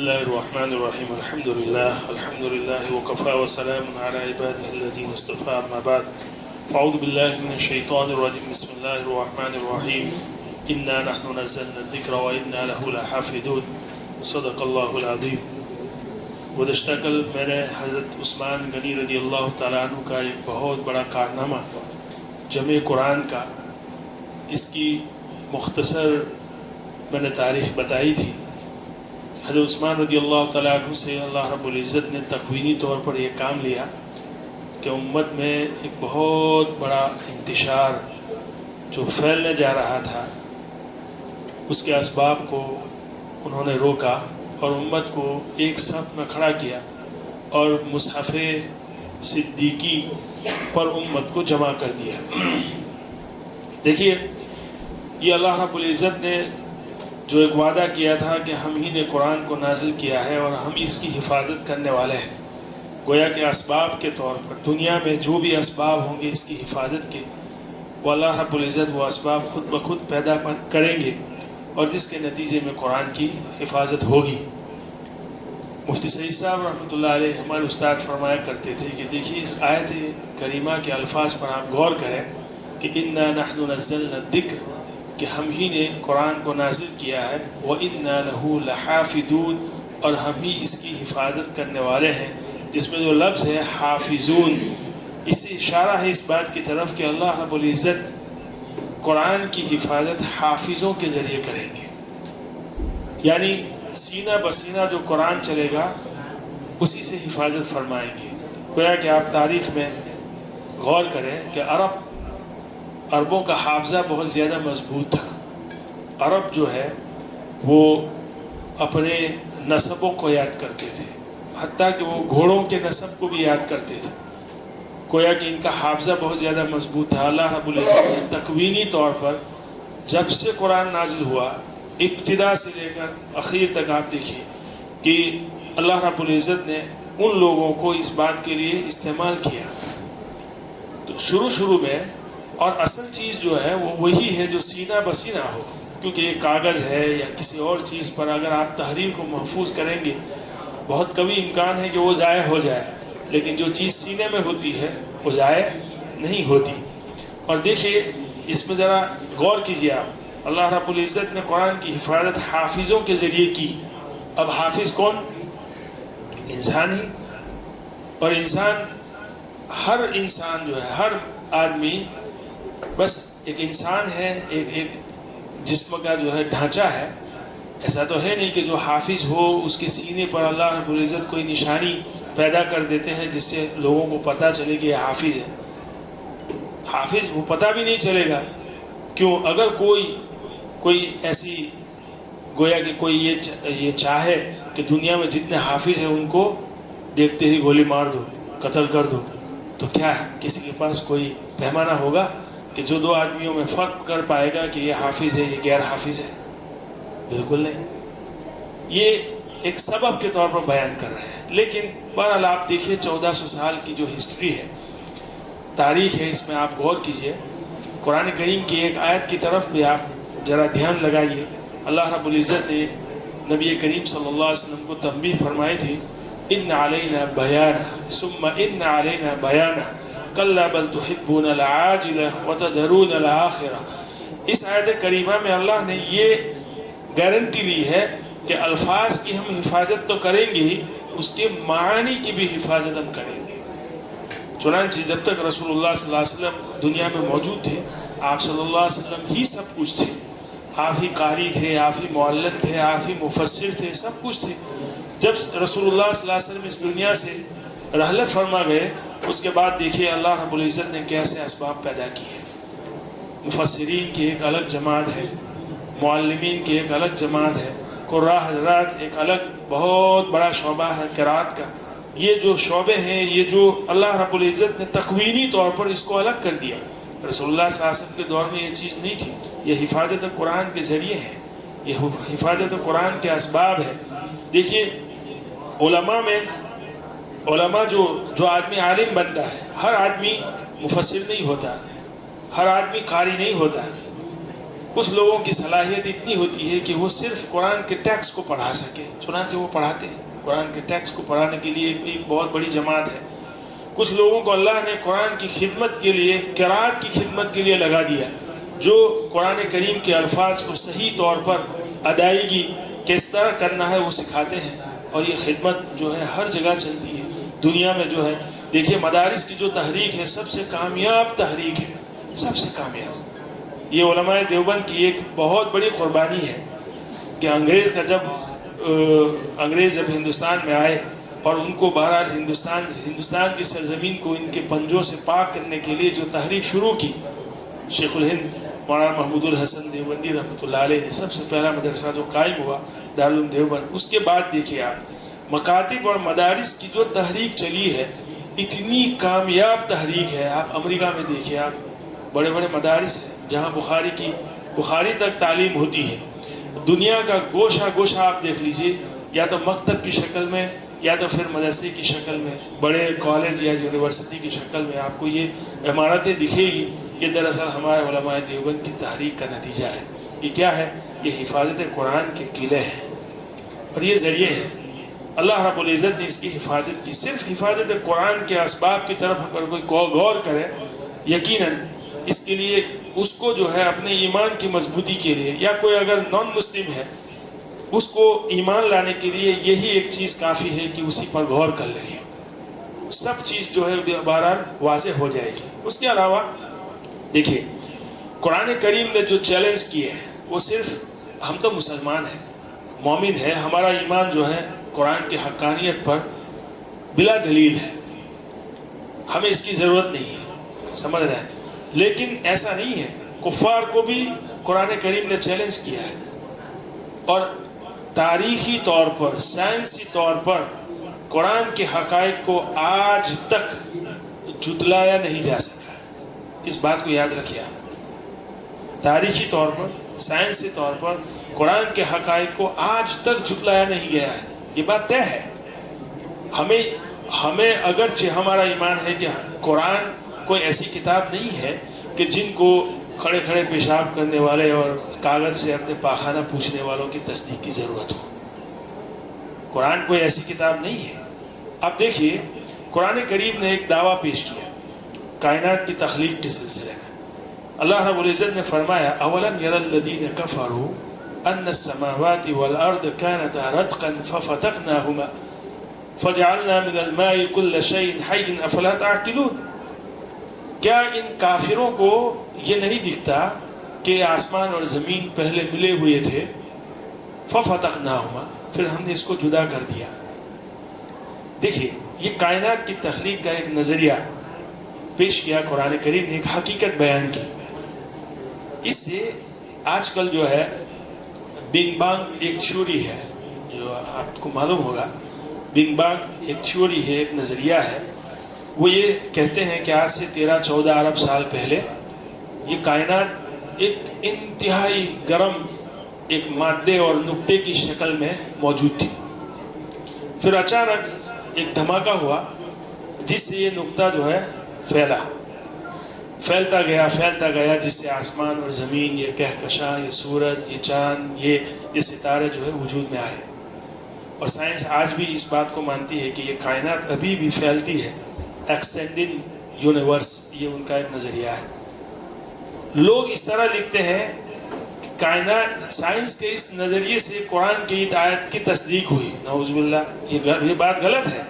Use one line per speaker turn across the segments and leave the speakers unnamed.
الله الرحمن الرحيم الحمد لله وكفى وسلام على عباده الذين اصطفى أما بعد أعوذ بالله من الشيطان الرجيم بسم الله الرحمن الرحيم إنا نحن نزلنا الذكر وإنا له لحافظون صدق الله العظيم. گزشتہ کل میں نے حضرت عثمان غنی رضی اللہ تعالیٰ عنہ کا ایک بہت بڑا کارنامہ جمع قرآن کا، اس کی مختصر میں نے تاریخ بتائی تھی. حضرت عثمان رضی اللہ تعالیٰ عنہ سے اللہ رب العزت نے تکوینی طور پر یہ کام لیا کہ امت میں ایک بہت بڑا انتشار جو پھیلنے جا رہا تھا، اس کے اسباب کو انہوں نے روکا اور امت کو ایک صف میں کھڑا کیا اور مصحف صدیقی پر امت کو جمع کر دیا. دیکھیے، یہ اللہ رب العزت نے جو ایک وعدہ کیا تھا کہ ہم ہی نے قرآن کو نازل کیا ہے اور ہم اس کی حفاظت کرنے والے ہیں، گویا کہ اسباب کے طور پر دنیا میں جو بھی اسباب ہوں گے اس کی حفاظت کے، وہ اللہ رب العزت وہ اسباب خود بخود پیدا کریں گے اور جس کے نتیجے میں قرآن کی حفاظت ہوگی. مفتی سعید صاحب رحمۃ اللہ علیہ ہمارے استاد فرمایا کرتے تھے کہ دیکھیے اس آیت کریمہ کے الفاظ پر آپ غور کریں کہ اِنَّا نَحْنُ نَزَّلْنَا الذِّكْرَ، کہ ہم ہی نے قرآن کو نازل کیا ہے، وَإِنَّا لَهُ لَحَافِظُونَ، اور ہم ہی اس کی حفاظت کرنے والے ہیں. جس میں جو لفظ ہے حافظون، اس سے اشارہ ہے اس بات کی طرف کہ اللہ رب العزت قرآن کی حفاظت حافظوں کے ذریعے کریں گے. یعنی سینہ بسینہ جو قرآن چلے گا اسی سے حفاظت فرمائیں گے. گویا کہ آپ تاریخ میں غور کریں کہ عربوں کا حافظہ بہت زیادہ مضبوط تھا. عرب جو ہے وہ اپنے نسبوں کو یاد کرتے تھے، حتیٰ کہ وہ گھوڑوں کے نسب کو بھی یاد کرتے تھے. گویا کہ ان کا حافظہ بہت زیادہ مضبوط تھا. اللہ رب العزت نے تکوینی طور پر جب سے قرآن نازل ہوا، ابتدا سے لے کر اخیر تک آپ دیکھیے کہ اللہ رب العزت نے ان لوگوں کو اس بات کے لیے استعمال کیا. تو شروع میں اور اصل چیز جو ہے وہ وہی ہے جو سینہ بسینہ ہو، کیونکہ یہ کاغذ ہے یا کسی اور چیز پر اگر آپ تحریر کو محفوظ کریں گے بہت کبھی امکان ہے کہ وہ ضائع ہو جائے، لیکن جو چیز سینے میں ہوتی ہے وہ ضائع نہیں ہوتی. اور دیکھیے اس میں ذرا غور کیجیے آپ، اللہ رب العزت نے قرآن کی حفاظت حافظوں کے ذریعے کی. اب حافظ کون؟ انسان ہی. اور ہر انسان جو ہے، ہر آدمی بس ایک انسان ہے، ایک جسم کا جو ہے ڈھانچہ ہے. ایسا تو ہے نہیں کہ جو حافظ ہو اس کے سینے پر اللہ رب العزت کوئی نشانی پیدا کر دیتے ہیں جس سے لوگوں کو پتہ چلے کہ یہ حافظ ہے. حافظ وہ پتہ بھی نہیں چلے گا. کیوں؟ اگر کوئی ایسی گویا کہ کوئی یہ چاہے کہ دنیا میں جتنے حافظ ہیں ان کو دیکھتے ہی گولی مار دو، قتل کر دو، تو کیا ہے کسی کے پاس کوئی پیمانہ ہوگا کہ جو دو آدمیوں میں فرق کر پائے گا کہ یہ حافظ ہے یہ غیر حافظ ہے؟ بالکل نہیں. یہ ایک سبب کے طور پر بیان کر رہے ہیں. لیکن بہرحال آپ دیکھیے 1400 سال کی جو ہسٹری ہے، تاریخ ہے، اس میں آپ غور کیجئے. قرآن کریم کی ایک آیت کی طرف بھی آپ ذرا دھیان لگائیے. اللہ رب العزت نے نبی کریم صلی اللہ علیہ وسلم کو تنبیہ فرمائی تھی، ان علینا بیانہ ثم ان علینا بیانہ کلا بل تحبون العاجلہ وتذرون الآخرہ. اس آیت کریمہ میں اللہ نے یہ گارنٹی لی ہے کہ الفاظ کی ہم حفاظت تو کریں گے ہی، اس کے معانی کی بھی حفاظت ہم کریں گے. چنانچہ جب تک رسول اللہ صلی اللہ علیہ وسلم دنیا میں موجود تھے، آپ صلی اللہ علیہ وسلم ہی سب کچھ تھے. آپ ہی قاری تھے، آپ ہی معلم تھے، آپ ہی مفسر تھے، سب کچھ تھے. جب رسول اللہ صلی اللہ علیہ وسلم اس دنیا سے رحلت فرما گئے، اس کے بعد دیکھیے اللہ رب العزت نے کیسے اسباب پیدا کیے. مفسرین کی ایک الگ جماعت ہے، معلمین کی ایک الگ جماعت ہے، قراء حضرات ایک الگ بہت بڑا شعبہ ہے قرات کا. یہ جو شعبے ہیں، یہ جو اللہ رب العزت نے تکوینی طور پر اس کو الگ کر دیا. رسول اللہ صلی اللہ علیہ وسلم کے دور میں یہ چیز نہیں تھی. یہ حفاظت قرآن کے ذریعے ہے، یہ حفاظت قرآن کے اسباب ہے. دیکھیے علماء جو آدمی عالم بنتا ہے، ہر آدمی مفسر نہیں ہوتا، ہر آدمی قاری نہیں ہوتا. کچھ لوگوں کی صلاحیت اتنی ہوتی ہے کہ وہ صرف قرآن کے ٹیکسٹ کو پڑھا سکے، چنانچہ وہ پڑھاتے ہیں۔ قرآن کے ٹیکسٹ کو پڑھانے کے لیے ایک بہت بڑی جماعت ہے۔ کچھ لوگوں کو اللہ نے قرآن کی خدمت کے لیے، قرات کی خدمت کے لیے لگا دیا، جو قرآن کریم کے الفاظ کو صحیح طور پر ادائیگی کس طرح کرنا ہے وہ سکھاتے ہیں۔ اور یہ خدمت جو ہے ہر جگہ چلتی ہے دنیا میں۔ جو ہے دیکھیے مدارس کی جو تحریک ہے سب سے کامیاب تحریک ہے، سب سے کامیاب۔ یہ علماء دیوبند کی ایک بہت بڑی قربانی ہے کہ انگریز جب ہندوستان میں آئے اور ان کو بہرحال ہندوستان کی سرزمین کو ان کے پنجوں سے پاک کرنے کے لیے جو تحریک شروع کی، شیخ الہند مولانا محمود الحسن دیوبندی رحمۃ اللہ علیہ، سب سے پہلا مدرسہ جو قائم ہوا دارالعلوم دیوبند۔ اس کے بعد دیکھیے آپ مکاتب اور مدارس کی جو تحریک چلی ہے، اتنی کامیاب تحریک ہے۔ آپ امریکہ میں دیکھیے، آپ بڑے بڑے مدارس ہیں جہاں بخاری تک تعلیم ہوتی ہے۔ دنیا کا گوشہ گوشہ آپ دیکھ لیجئے، یا تو مکتب کی شکل میں یا تو پھر مدرسے کی شکل میں، بڑے کالج یا یونیورسٹی کی شکل میں آپ کو یہ عمارتیں دکھے گی۔ یہ دراصل ہمارے علماء دیوبند کی تحریک کا نتیجہ ہے۔ یہ کیا ہے؟ یہ حفاظت قرآن کے قلعے ہیں اور یہ ذریعے ہیں۔ اللہ رب العزت نے اس کی حفاظت کی۔ صرف حفاظت قرآن کے اسباب کی طرف اگر کوئی غور کرے، یقیناً اس کے لیے اس کو جو ہے اپنے ایمان کی مضبوطی کے لیے، یا کوئی اگر نان مسلم ہے اس کو ایمان لانے کے لیے یہی ایک چیز کافی ہے کہ اسی پر غور کر لیں، سب چیز جو ہے بہرحال واضح ہو جائے گی۔ اس کے علاوہ دیکھیے قرآن کریم نے جو چیلنج کیے ہیں وہ صرف ہم تو مسلمان ہیں، مومن ہیں، ہمارا ایمان جو ہے قرآن کی حقانیت پر بلا دلیل ہے، ہمیں اس کی ضرورت نہیں ہے، سمجھ رہے ہیں۔ لیکن ایسا نہیں ہے، کفار کو بھی قرآن کریم نے چیلنج کیا ہے، اور تاریخی طور پر، سائنسی طور پر قرآن کے حقائق کو آج تک جھٹلایا نہیں جا سکا ہے۔ اس بات کو یاد رکھیے آپ، تاریخی طور پر، سائنسی طور پر قرآن کے حقائق کو آج تک جھٹلایا نہیں گیا ہے، یہ بات طے ہے۔ ہمیں اگرچہ ہمارا ایمان ہے کہ قرآن کوئی ایسی کتاب نہیں ہے کہ جن کو کھڑے کھڑے پیشاب کرنے والے اور کاغذ سے اپنے پاخانہ پوچھنے والوں کی تصدیق کی ضرورت ہو۔ قرآن کوئی ایسی کتاب نہیں ہے۔ اب دیکھیے قرآن کریم نے ایک دعویٰ پیش کیا کائنات کی تخلیق کے سلسلے میں۔ اللہ رب العزت نے فرمایا اولم یر الذین کفروا ان السماوات والارض كانتا رتقا ففتقناهما فجعلنا من الماء كل شيء حي افلا تعقلون۔ کیا ان کافروں کو یہ نہیں دکھتا کہ آسمان اور زمین پہلے ملے ہوئے تھے، ففتقناهما، پھر ہم نے اس کو جدا کر دیا۔ دیکھیے یہ کائنات کی تخلیق کا ایک نظریہ پیش کیا قرآن کریم نے، ایک حقیقت بیان کی۔ اس سے آج کل جو ہے بگ بانگ ایک تھیوری ہے، جو آپ کو معلوم ہوگا، بگ بانگ ایک تھیوری ہے، ایک نظریہ ہے۔ وہ یہ کہتے ہیں کہ آج سے 13-14 ارب سال پہلے یہ کائنات ایک انتہائی گرم ایک مادے اور نقطے کی شکل میں موجود تھی۔ پھر اچانک ایک دھماکہ ہوا جس سے یہ نقطہ جو ہے پھیلتا گیا، جس سے آسمان اور زمین، یہ کہکشاں، یہ سورج، یہ چاند، یہ ستارے جو ہے وجود میں آئے۔ اور سائنس آج بھی اس بات کو مانتی ہے کہ یہ کائنات ابھی بھی پھیلتی ہے، ایکسٹینڈنگ یونیورس، یہ ان کا ایک نظریہ ہے۔ لوگ اس طرح لکھتے ہیں کہ کائنات، سائنس کے اس نظریے سے قرآن کی آیت کی تصدیق ہوئی۔ نعوذ باللہ، یہ بات غلط ہے۔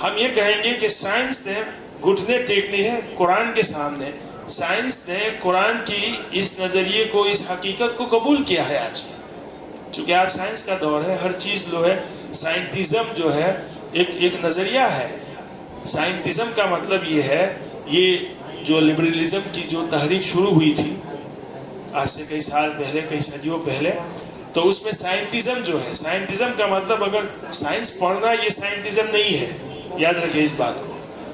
ہم یہ کہیں گے کہ سائنس نے گھٹنے ٹیکنے ہیں قرآن کے سامنے، سائنس نے قرآن کی اس نظریے کو، اس حقیقت کو قبول کیا ہے آج، چونکہ آج سائنس کا دور ہے، ہر چیز جو ہے سائنٹزم جو ہے ایک نظریہ ہے۔ سائنٹزم کا مطلب یہ ہے، یہ جو لبرلزم کی جو تحریک شروع ہوئی تھی آج سے کئی سال پہلے، کئی صدیوں پہلے، تو اس میں سائنٹزم جو ہے، سائنٹزم کا مطلب اگر سائنس پڑھنا یہ سائنٹزم نہیں ہے، یاد رکھیں اس بات کو۔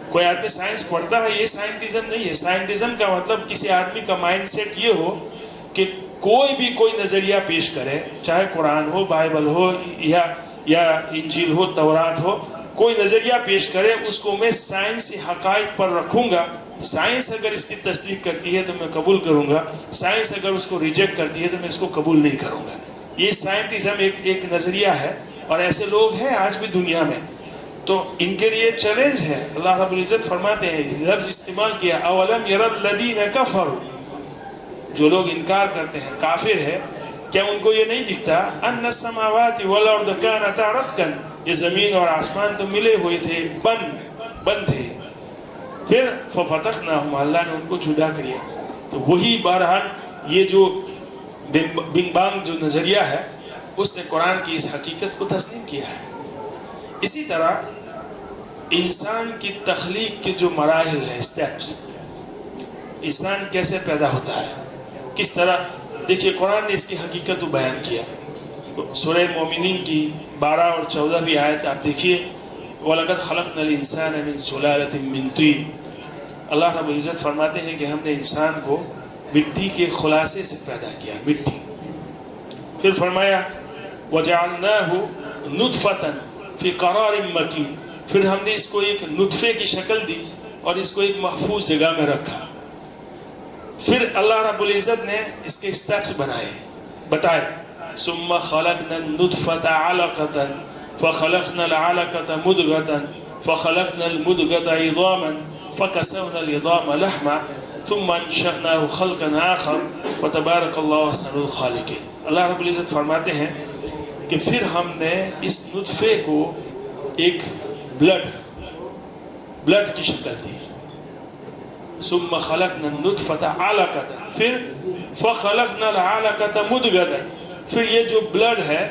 کوئی آدمی سائنس پڑھتا ہے یہ سائنٹزم نہیں ہے۔ سائنٹزم کا مطلب کسی آدمی کا مائنڈ سیٹ یہ ہو کہ کوئی نظریہ پیش کرے، چاہے قرآن ہو، بائبل ہو، یا انجیل ہو، تورات ہو، کوئی نظریہ پیش کرے، اس کو میں سائنسی حقائق پر رکھوں گا سائنس اگر اس کی تصدیق کرتی ہے تو میں قبول کروں گا، سائنس اگر اس کو ریجیکٹ کرتی ہے تو میں اس کو قبول نہیں کروں گا۔ یہ سائنٹزم ایک نظریہ ہے، اور ایسے لوگ ہیں آج بھی دنیا میں، تو ان کے لیے چیلنج ہے۔ اللہ رب العزت فرماتے ہیں، لفظ استعمال کیا، اولم یر الذین کفروا، جو لوگ انکار کرتے ہیں، کافر ہے، کیا ان کو یہ نہیں دکھتا ان السماوات والارض کانتا رتقا، یہ زمین اور آسمان تو ملے ہوئے تھے، بند تھے، پھر ففتقناہم، اللہ نے ان کو جدا کیا۔ تو وہی بہرحال یہ جو بگ بانگ جو نظریہ ہے، اس نے قرآن کی اس حقیقت کو تسلیم کیا ہے۔ اسی طرح انسان کی تخلیق کے جو مراحل ہیں، سٹیپس، انسان کیسے پیدا ہوتا ہے، کس طرح، دیکھیے قرآن نے اس کی حقیقت کو بیان کیا۔ سورہ مومنین کی 12 اور 14 آیت آپ دیکھیے، وَلَقَدْ خَلَقْنَا الْإِنسَانَ مِنْ سُلَالَةٍ مِّن طِينٍ، اللہ رب العزت فرماتے ہیں کہ ہم نے انسان کو مٹی کے خلاصے سے پیدا کیا، مٹی۔ پھر فرمایا وَجَعَلْنَاهُ نُطْفَةً فِي قَرَارٍ مَّكِينٍ، پھر ہم نے اس کو ایک نطفے کی شکل دی اور اس کو ایک محفوظ جگہ میں رکھا۔ پھر اللہ رب العزت نے اس کے سٹیپس بتائے، ثُمَّ خَلَقْنَا النُّطْفَةَ عَلَقَةً فَخَلَقْنَا الْعَلَقَةَ مُضْغَةً فَخَلَقْنَا الْمُضْغَةَ عِظَامًا فَكَسَوْنَا الْعِظَامَ لَحْمًا ثُمَّ أَنشَأْنَاهُ خَلْقًا آخَرَ وَتَبَارَكَ اللَّهُ أَحْسَنُ الْخَالِقِينَ۔ اللہ رب العزت فرماتے ہیں کہ پھر ہم نے اس نطفے کو ایک بلڈ کی شکل دی، ثم خلقنا النطفة علقة، پھر فخلقنا العلقة مضغة، پھر یہ جو بلڈ ہے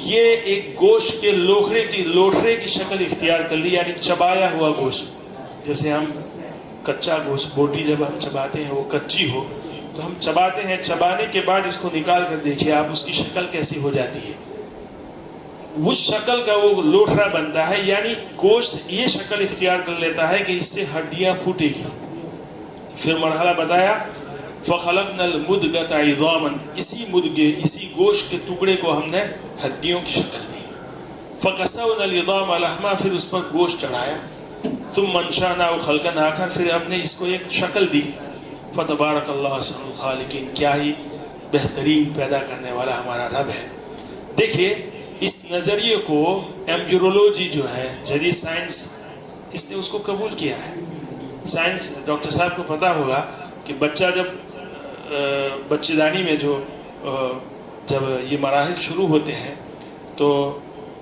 یہ ایک گوشت کے لوٹھرے کی شکل اختیار کر لی، یعنی چبایا ہوا گوشت۔ جیسے ہم کچا گوشت، بوٹی جب ہم چباتے ہیں وہ کچی ہو تو ہم چباتے ہیں، چبانے کے بعد اس کو نکال کر دیکھیے آپ، اس کی شکل کیسی ہو جاتی ہے، اس شکل کا وہ لوٹھرا بنتا ہے، یعنی گوشت یہ شکل اختیار کر لیتا ہے کہ اس سے ہڈیاں پھوٹے گی۔ پھر مرحلہ بتایا فَخَلَقْنَا الْمُضْغَةَ عِظَامًا، اسی مدغے، اسی گوشت کے ٹکڑے کو ہم نے ہڈیوں کی شکل دی، فَكَسَوْنَا الْعِظَامَ لَحْمًا، پھر اس پر گوشت چڑھایا، ثُمَّ أَنشَأْنَاهُ خَلْقًا آخَرَ، پھر ہم نے اس کو ایک شکل دی، فَتَبَارَكَ اللَّهُ أَحْسَنُ الْخَالِقِينَ، کیا ہی بہترین پیدا کرنے والا ہمارا رب ہے۔ دیکھیے اس نظریے کو ایمبریولوجی جو ہے، جدید سائنس، اس نے اس کو قبول کیا ہے۔ سائنس، ڈاکٹر صاحب کو پتہ ہوگا کہ بچہ جب بچے دانی میں جب یہ مراحل شروع ہوتے ہیں تو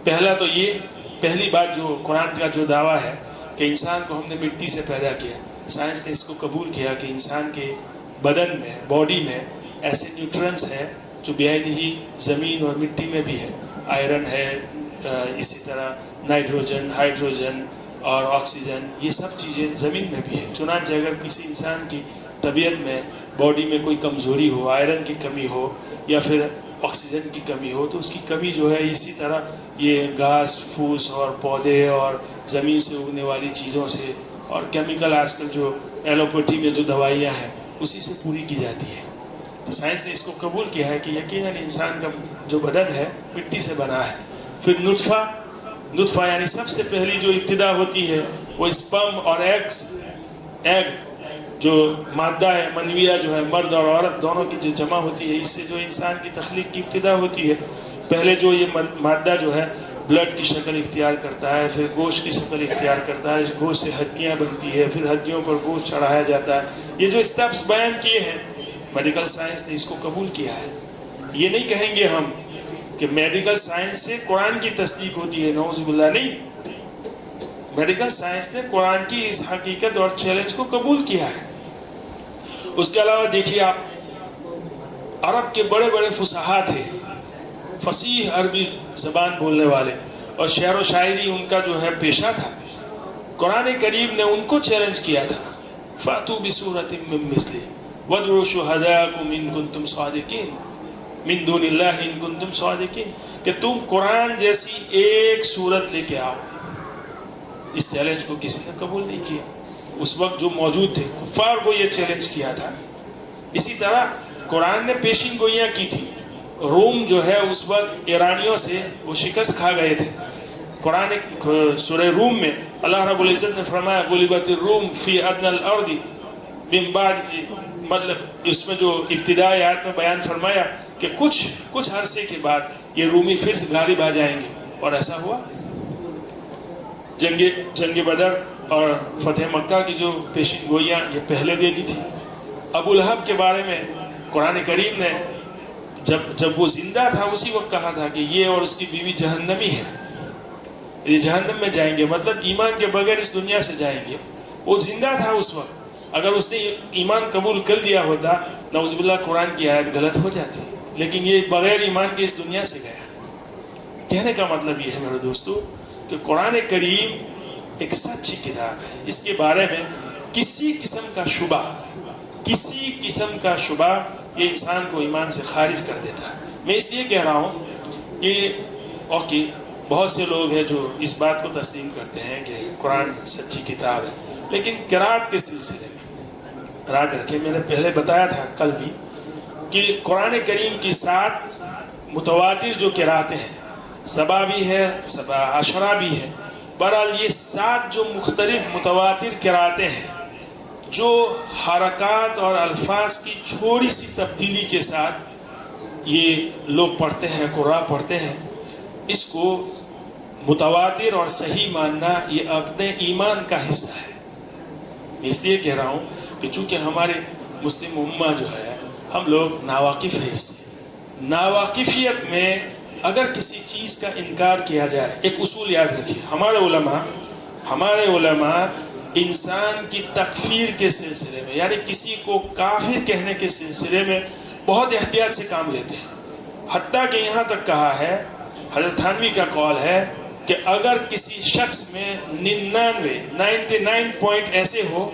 پہلی بات جو قرآن کا جو دعویٰ ہے کہ انسان کو ہم نے مٹی سے پیدا کیا، سائنس نے اس کو قبول کیا کہ انسان کے بدن میں، باڈی میں ایسے نیوٹرنس ہیں جو بیائی ہی زمین اور مٹی میں بھی ہے، آئرن ہے، اسی طرح نائٹروجن، ہائیڈروجن اور آکسیجن، یہ سب چیزیں زمین میں بھی ہے۔ چنانچہ اگر کسی انسان کی طبیعت میں، باڈی میں کوئی کمزوری ہو، آئرن کی کمی ہو یا پھر آکسیجن کی کمی ہو، تو اس کی کمی جو ہے اسی طرح یہ گھاس پھوس اور پودے اور زمین سے اگنے والی چیزوں سے اور کیمیکل آج کل جو ایلوپیتھی میں جو دوائیاں ہیں اسی سے پوری کی جاتی ہے۔ تو سائنس نے اس کو قبول کیا ہے کہ یقیناً انسان کا جو بدن ہے مٹی سے بنا ہے۔ پھر نطفہ یعنی سب سے پہلی جو ابتدا ہوتی ہے وہ اسپرم اور ایگ جو مادہ ہے، منویہ جو ہے، مرد اور عورت دونوں کی جو جمع ہوتی ہے، اس سے جو انسان کی تخلیق کی ابتدا ہوتی ہے۔ پہلے جو یہ مادہ جو ہے بلڈ کی شکل اختیار کرتا ہے، پھر گوشت کی شکل اختیار کرتا ہے، اس گوشت سے ہڈیاں بنتی ہے، پھر ہڈیوں پر گوشت چڑھایا جاتا ہے۔ یہ جو اسٹیپس بیان کیے ہیں میڈیکل سائنس نے اس کو قبول کیا ہے۔ یہ نہیں کہیں گے ہم کہ میڈیکل سائنس سے قرآن کی تصدیق ہوتی ہے، نعوذ باللہ، نہیں۔ میڈیکل سائنس نے قرآن کی اس حقیقت اور چیلنج کو قبول کیا ہے۔ اس کے علاوہ دیکھیے آپ، عرب کے بڑے بڑے فصحاء تھے، فصیح عربی زبان بولنے والے، اور شعر و شاعری ان کا جو ہے پیشہ تھا۔ قرآن کریم نے ان کو چیلنج کیا تھا، فَأْتُوا بِسُورَةٍ مِّن مِّثْلِهِ وَادْعُوا شُهَدَاءَكُمْ إِن كُنتُمْ صَادِقِينَ مِن دُونِ اللَّهِ إِن كُنتُمْ صَادِقِينَ، کہ تم قرآن جیسی ایک صورت لے کے آؤ۔ اس چیلنج کو کسی نے قبول نہیں کیا۔ اس وقت جو موجود تھے کفار کو یہ چیلنج کیا تھا۔ اسی طرح قرآن نے پیشین گوئیاں کی تھی۔ روم جو ہے اس وقت ایرانیوں سے وہ شکست کھا گئے تھے۔ قرآن سورہ روم میں اللہ رب العزت نے فرمایا غلبت الروم فی ادنی الارض من بعد، مطلب اس میں جو ابتدائی آیت میں بیان فرمایا کہ کچھ عرصے کے بعد یہ رومی پھر سے غالب آ جائیں گے، اور ایسا ہوا۔ جنگ بدر اور فتح مکہ کی جو پیشین گوئیاں یہ پہلے دے دی تھی۔ ابو لہب کے بارے میں قرآن کریم نے جب وہ زندہ تھا اسی وقت کہا تھا کہ یہ اور اس کی بیوی جہنمی ہے، یہ جہنم میں جائیں گے، مطلب ایمان کے بغیر اس دنیا سے جائیں گے۔ وہ زندہ تھا اس وقت، اگر اس نے ایمان قبول کر لیا ہوتا نعوذ باللہ قرآن کی آیت غلط ہو جاتی، لیکن یہ بغیر ایمان کے اس دنیا سے گیا۔ کہنے کا مطلب یہ ہے میرے دوستو کہ قرآن کریم ایک سچی کتاب ہے، اس کے بارے میں کسی قسم کا شبہ یہ انسان کو ایمان سے خارج کر دیتا ہے۔ میں اس لیے کہہ رہا ہوں کہ بہت سے لوگ ہیں جو اس بات کو تسلیم کرتے ہیں کہ قرآن سچی کتاب ہے، لیکن قرأت کے سلسلے میں یاد رکھیں، میں نے پہلے بتایا تھا کل بھی کہ قرآن کریم کی 7 متواتر جو قرأتیں ہیں، سبا بھی ہے، سبا عشرہ بھی ہے، بہرحال یہ 7 جو مختلف متواتر قرأتیں ہیں جو حرکات اور الفاظ کی چھوٹی سی تبدیلی کے ساتھ یہ لوگ پڑھتے ہیں، قراء پڑھتے ہیں، اس کو متواتر اور صحیح ماننا یہ اپنے ایمان کا حصہ ہے۔ میں اس لیے کہہ رہا ہوں کہ چونکہ ہمارے مسلم امہ جو ہے ہم لوگ ناواقف ہیں اس سے، ناواقفیت میں اگر کسی چیز کا انکار کیا جائے، ایک اصول یاد رکھیے، ہمارے علماء انسان کی تکفیر کے سلسلے میں، یعنی کسی کو کافر کہنے کے سلسلے میں بہت احتیاط سے کام لیتے ہیں، حتیٰ کہ یہاں تک کہا ہے، حضرت تھانوی کا قول ہے کہ اگر کسی شخص میں 99 پوائنٹ ایسے ہو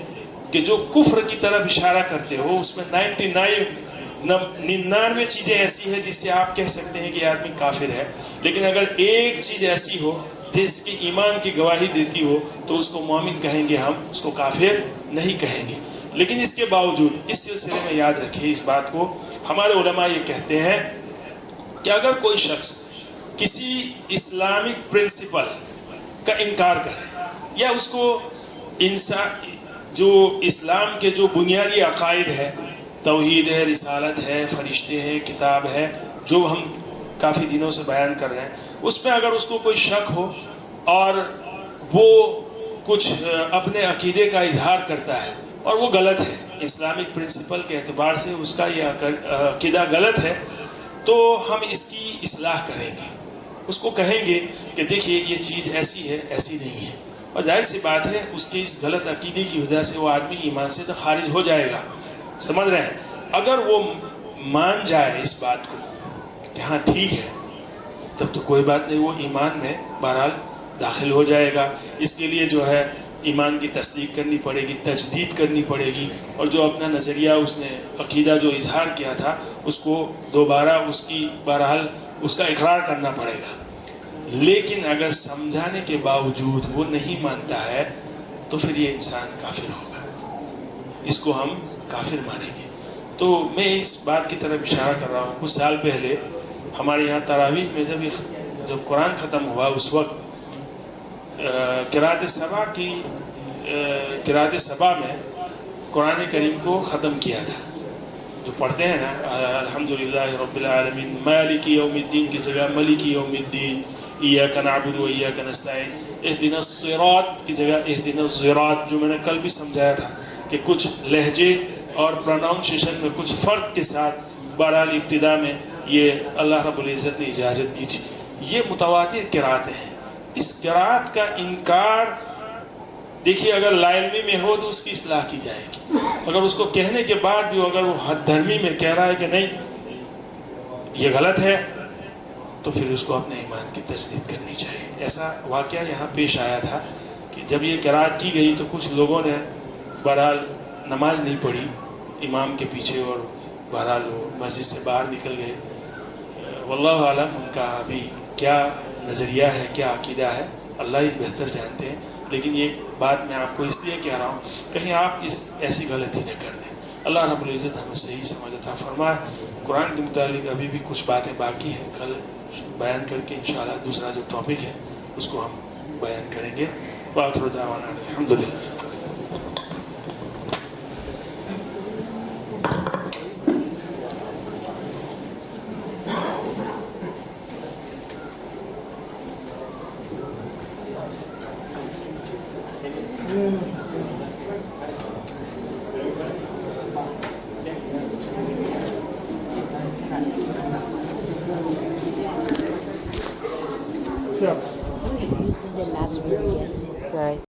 کہ جو کفر کی طرف اشارہ کرتے ہو، اس میں 99 چیزیں ایسی ہیں جس سے آپ کہہ سکتے ہیں کہ یہ آدمی کافر ہے، لیکن اگر ایک چیز ایسی ہو جس کی ایمان کی گواہی دیتی ہو تو اس کو مومن کہیں گے، ہم اس کو کافر نہیں کہیں گے۔ لیکن اس کے باوجود اس سلسلے میں یاد رکھیں اس بات کو، ہمارے علماء یہ کہتے ہیں کہ اگر کوئی شخص کسی اسلامک پرنسپل کا انکار کرے، یا اس کو جو اسلام کے جو بنیادی عقائد ہے، توحید ہے، رسالت ہے، فرشتے ہیں، کتاب ہے، جو ہم کافی دنوں سے بیان کر رہے ہیں، اس میں اگر اس کو کوئی شک ہو اور وہ کچھ اپنے عقیدے کا اظہار کرتا ہے اور وہ غلط ہے، اسلامک پرنسپل کے اعتبار سے اس کا یہ عقیدہ غلط ہے، تو ہم اس کی اصلاح کریں گے، اس کو کہیں گے کہ دیکھیے یہ چیز ایسی ہے، ایسی نہیں ہے، اور ظاہر سی بات ہے اس کے اس غلط عقیدے کی وجہ سے وہ آدمی ایمان سے تو خارج ہو جائے گا، سمجھ رہے ہیں؟ اگر وہ مان جائے اس بات کو کہ ہاں ٹھیک ہے، تب تو کوئی بات نہیں، وہ ایمان میں بہرحال داخل ہو جائے گا۔ اس کے لیے جو ہے ایمان کی تصدیق کرنی پڑے گی، تجدید کرنی پڑے گی، اور جو اپنا نظریہ اس نے عقیدہ جو اظہار کیا تھا اس کو دوبارہ بہرحال اس کا اقرار کرنا پڑے گا۔ لیکن اگر سمجھانے کے باوجود وہ نہیں مانتا ہے تو پھر یہ انسان کافر ہوگا، اس کو ہم کافر مانیں گے۔ تو میں اس بات کی طرف اشارہ کر رہا ہوں، کچھ سال پہلے ہمارے یہاں تراویح میں جب قرآن ختم ہوا اس وقت قرأت سبا میں قرآن کریم کو ختم کیا تھا، جو پڑھتے ہیں نا الحمدللہ رب العالمین مالک یوم الدین کی جگہ ملک یوم الدین، ایاک نعبد و ایاک نستعین، اہدنا الصراط کی جگہ اہدنا الصراط، جو میں نے کل بھی سمجھایا تھا کہ کچھ لہجے اور پروناؤنسیشن میں کچھ فرق کے ساتھ بہرحال ابتدا میں یہ اللہ رب العزت نے اجازت دی تھی۔ یہ متواتر قرأتیں ہیں، اس قرأت کا انکار دیکھیے اگر لا علمی میں ہو تو اس کی اصلاح کی جائے گی، اگر اس کو کہنے کے بعد بھی اگر وہ حد دھرمی میں کہہ رہا ہے کہ نہیں یہ غلط ہے تو پھر اس کو اپنے ایمان کی تجدید کرنی چاہیے۔ ایسا واقعہ یہاں پیش آیا تھا کہ جب یہ قرأت کی گئی تو کچھ لوگوں نے بہرحال نماز نہیں پڑھی امام کے پیچھے اور بہرحال وہ مسجد سے باہر نکل گئے۔ واللہ عالم ان کا ابھی کیا نظریہ ہے، کیا عقیدہ ہے، اللہ ہی بہتر جانتے ہیں، لیکن یہ بات میں آپ کو اس لیے کہہ رہا ہوں کہیں آپ ایسی غلطی نہ کر دیں۔ اللہ رب العزت ہمیں صحیح سمجھ عطا فرمائے۔ قرآن کے متعلق ابھی بھی کچھ باتیں باقی ہیں، کل بیان کر کے انشاءاللہ دوسرا جو ٹاپک ہے اس کو ہم بیان کریں گے. وآخر دعوانا الحمدللہ.
You seen the last video yet?
Right.